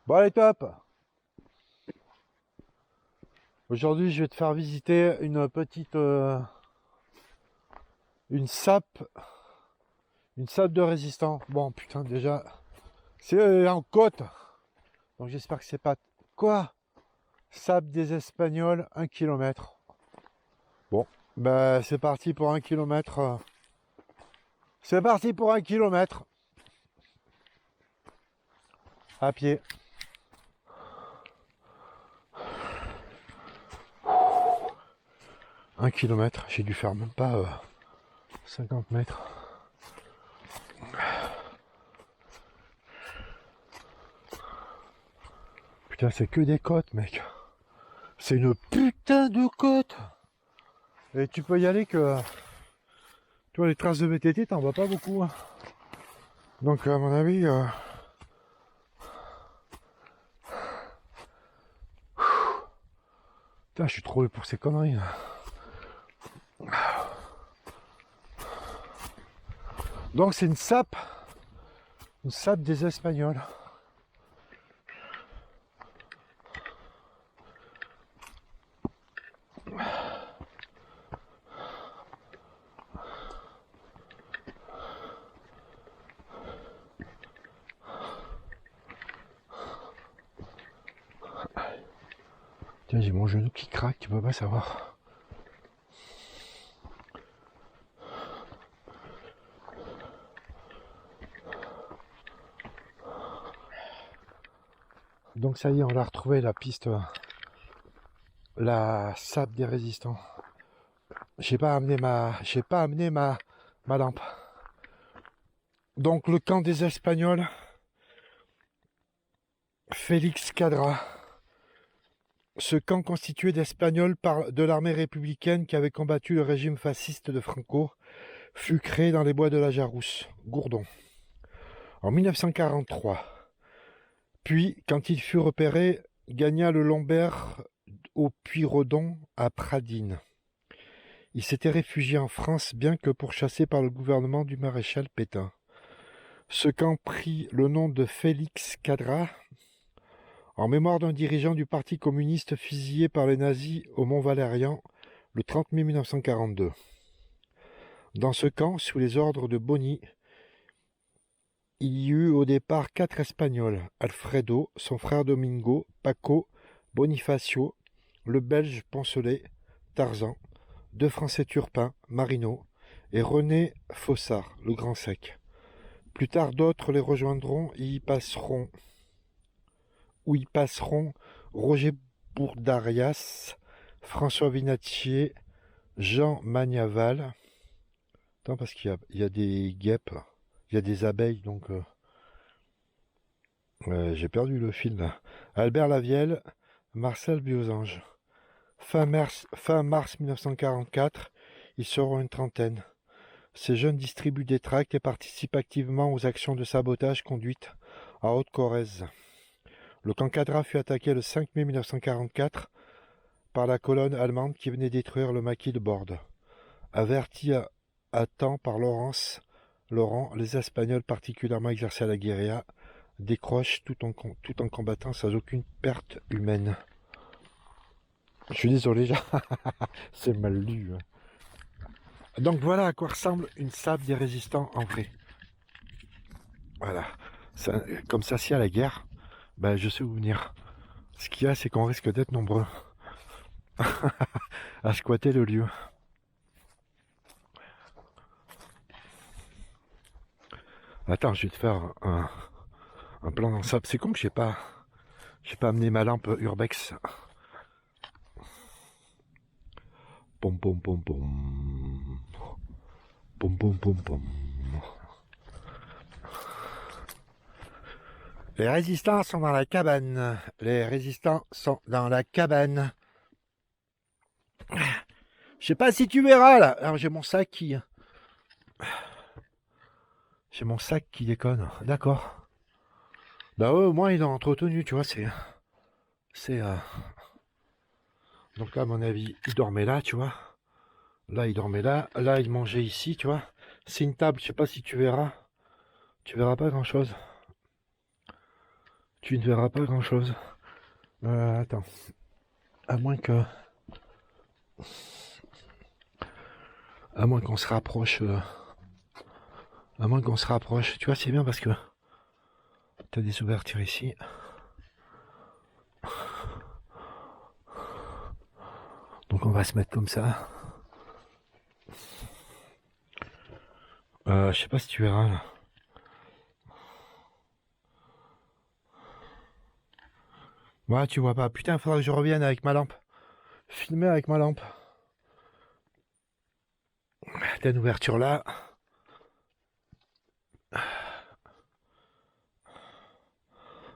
Bon allez top. Aujourd'hui je vais te faire visiter une petite une sape de résistant. Bon putain déjà c'est en côte. Donc j'espère que c'est pas quoi. Sape des Espagnols 1 km. Bon bah c'est parti pour 1 km. C'est parti pour 1 km à pied. 1 km, j'ai dû faire même pas 50 mètres. Putain, c'est que des côtes, mec. C'est une putain de côte. Et tu peux y aller que... Tu vois, les traces de VTT, t'en vois pas beaucoup. Hein. Donc, à mon avis... Putain, je suis trop pour ces conneries. Là. Donc, c'est une sape des Espagnols. Tiens, j'ai mon genou qui craque, tu peux pas savoir. Donc ça y est, on a retrouvé la piste, la sape des résistants. J'ai pas amené ma lampe. Donc le camp des Espagnols, Félix Cadra. Ce camp constitué d'Espagnols de l'armée républicaine qui avait combattu le régime fasciste de Franco fut créé dans les bois de la Jarousse, Gourdon, en 1943. Puis, quand il fut repéré, gagna le Lombert au Puy-Redon à Pradines. Il s'était réfugié en France bien que pourchassé par le gouvernement du maréchal Pétain. Ce camp prit le nom de Félix Cadra, en mémoire d'un dirigeant du Parti communiste fusillé par les nazis au Mont-Valérien le 30 mai 1942. Dans ce camp, sous les ordres de Boni, il y eut au départ 4 Espagnols, Alfredo, son frère Domingo, Paco, Bonifacio, le Belge Poncelet, Tarzan, 2 Français Turpin, Marino, et René Fossard, le Grand Sec. Plus tard, d'autres les rejoindront et y passeront Roger Bourdarias, François Vinatier, Jean Magnaval. Attends, parce qu'il y a des guêpes, il y a des abeilles, donc j'ai perdu le fil là. Albert Lavielle, Marcel Biosange. Fin mars 1944, ils seront une trentaine. Ces jeunes distribuent des tracts et participent activement aux actions de sabotage conduites à Haute-Corrèze. Le camp Cadra fut attaqué le 5 mai 1944 par la colonne allemande qui venait détruire le maquis de Borde. Avertis à temps par Laurent, les Espagnols particulièrement exercés à la guérilla décrochent tout en combattant sans aucune perte humaine. Je suis désolé, c'est mal lu. Hein. Donc voilà à quoi ressemble une sape des résistants en vrai. Voilà. Ça, comme ça, s'il y a la guerre, ben, je sais où venir. Ce qu'il y a, c'est qu'on risque d'être nombreux à squatter le lieu. Attends, je vais te faire un plan en sable. C'est con que j'ai pas amené ma lampe Urbex. Pom pom pom pom. Pom pom pom pom. Les résistants sont dans la cabane. Les résistants sont dans la cabane. Je sais pas si tu verras là. Alors j'ai mon sac qui... J'ai mon sac qui déconne. D'accord. Bah ouais, au moins il est entretenu, tu vois, c'est... Donc là, à mon avis, il dormait là, tu vois. Là, il dormait là. Là, il mangeait ici, tu vois. C'est une table, je sais pas si tu verras. Tu verras pas grand-chose. tu ne verras pas grand chose. Attends. À moins que... À moins qu'on se rapproche... À moins qu'on se rapproche. Tu vois, c'est bien parce que... T'as des ouvertures ici. Donc on va se mettre comme ça. Je sais pas si tu verras là. Ouais, tu vois pas. Putain, il faudra que je revienne avec ma lampe. Filmer avec ma lampe. T'as une ouverture là.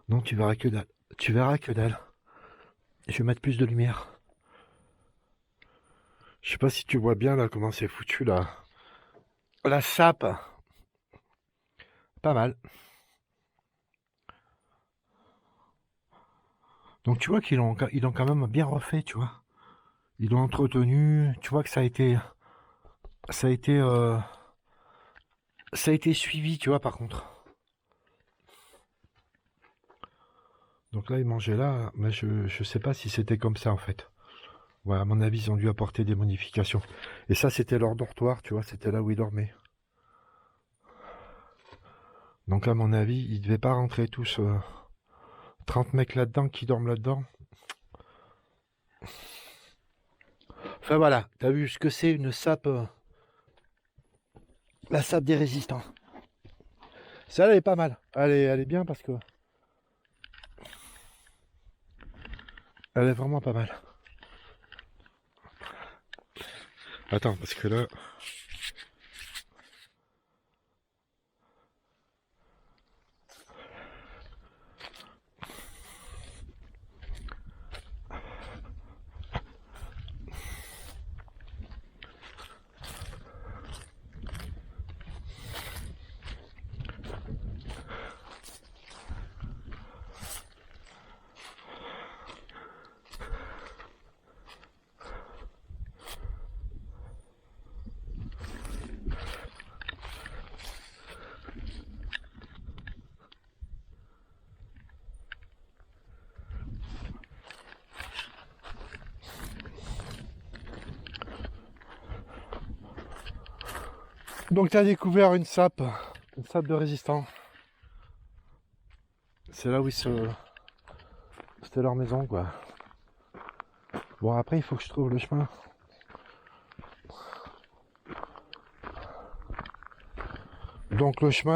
Non, tu verras que dalle. Tu verras que dalle. Je vais mettre plus de lumière. Je sais pas si tu vois bien là comment c'est foutu là. La sape. Pas mal. Donc tu vois ils l'ont quand même bien refait, tu vois. Ils l'ont entretenu. Tu vois que ça a été. Ça a été. Ça a été suivi, tu vois, par contre. Donc là, ils mangeaient là, mais je sais pas si c'était comme ça en fait. Ouais, à mon avis, ils ont dû apporter des modifications. Et ça, c'était leur dortoir, tu vois, c'était là où ils dormaient. Donc à mon avis, ils devaient pas rentrer tous 30 mecs là-dedans qui dorment là-dedans. Enfin voilà, t'as vu ce que c'est une sape, la sape des résistants. Ça, elle est pas mal. Elle est bien parce que elle est vraiment pas mal. Attends, parce que là, donc t'as découvert une sape de résistant. C'est là où c'était leur maison, quoi. Bon, après, il faut que je trouve le chemin. Donc le chemin,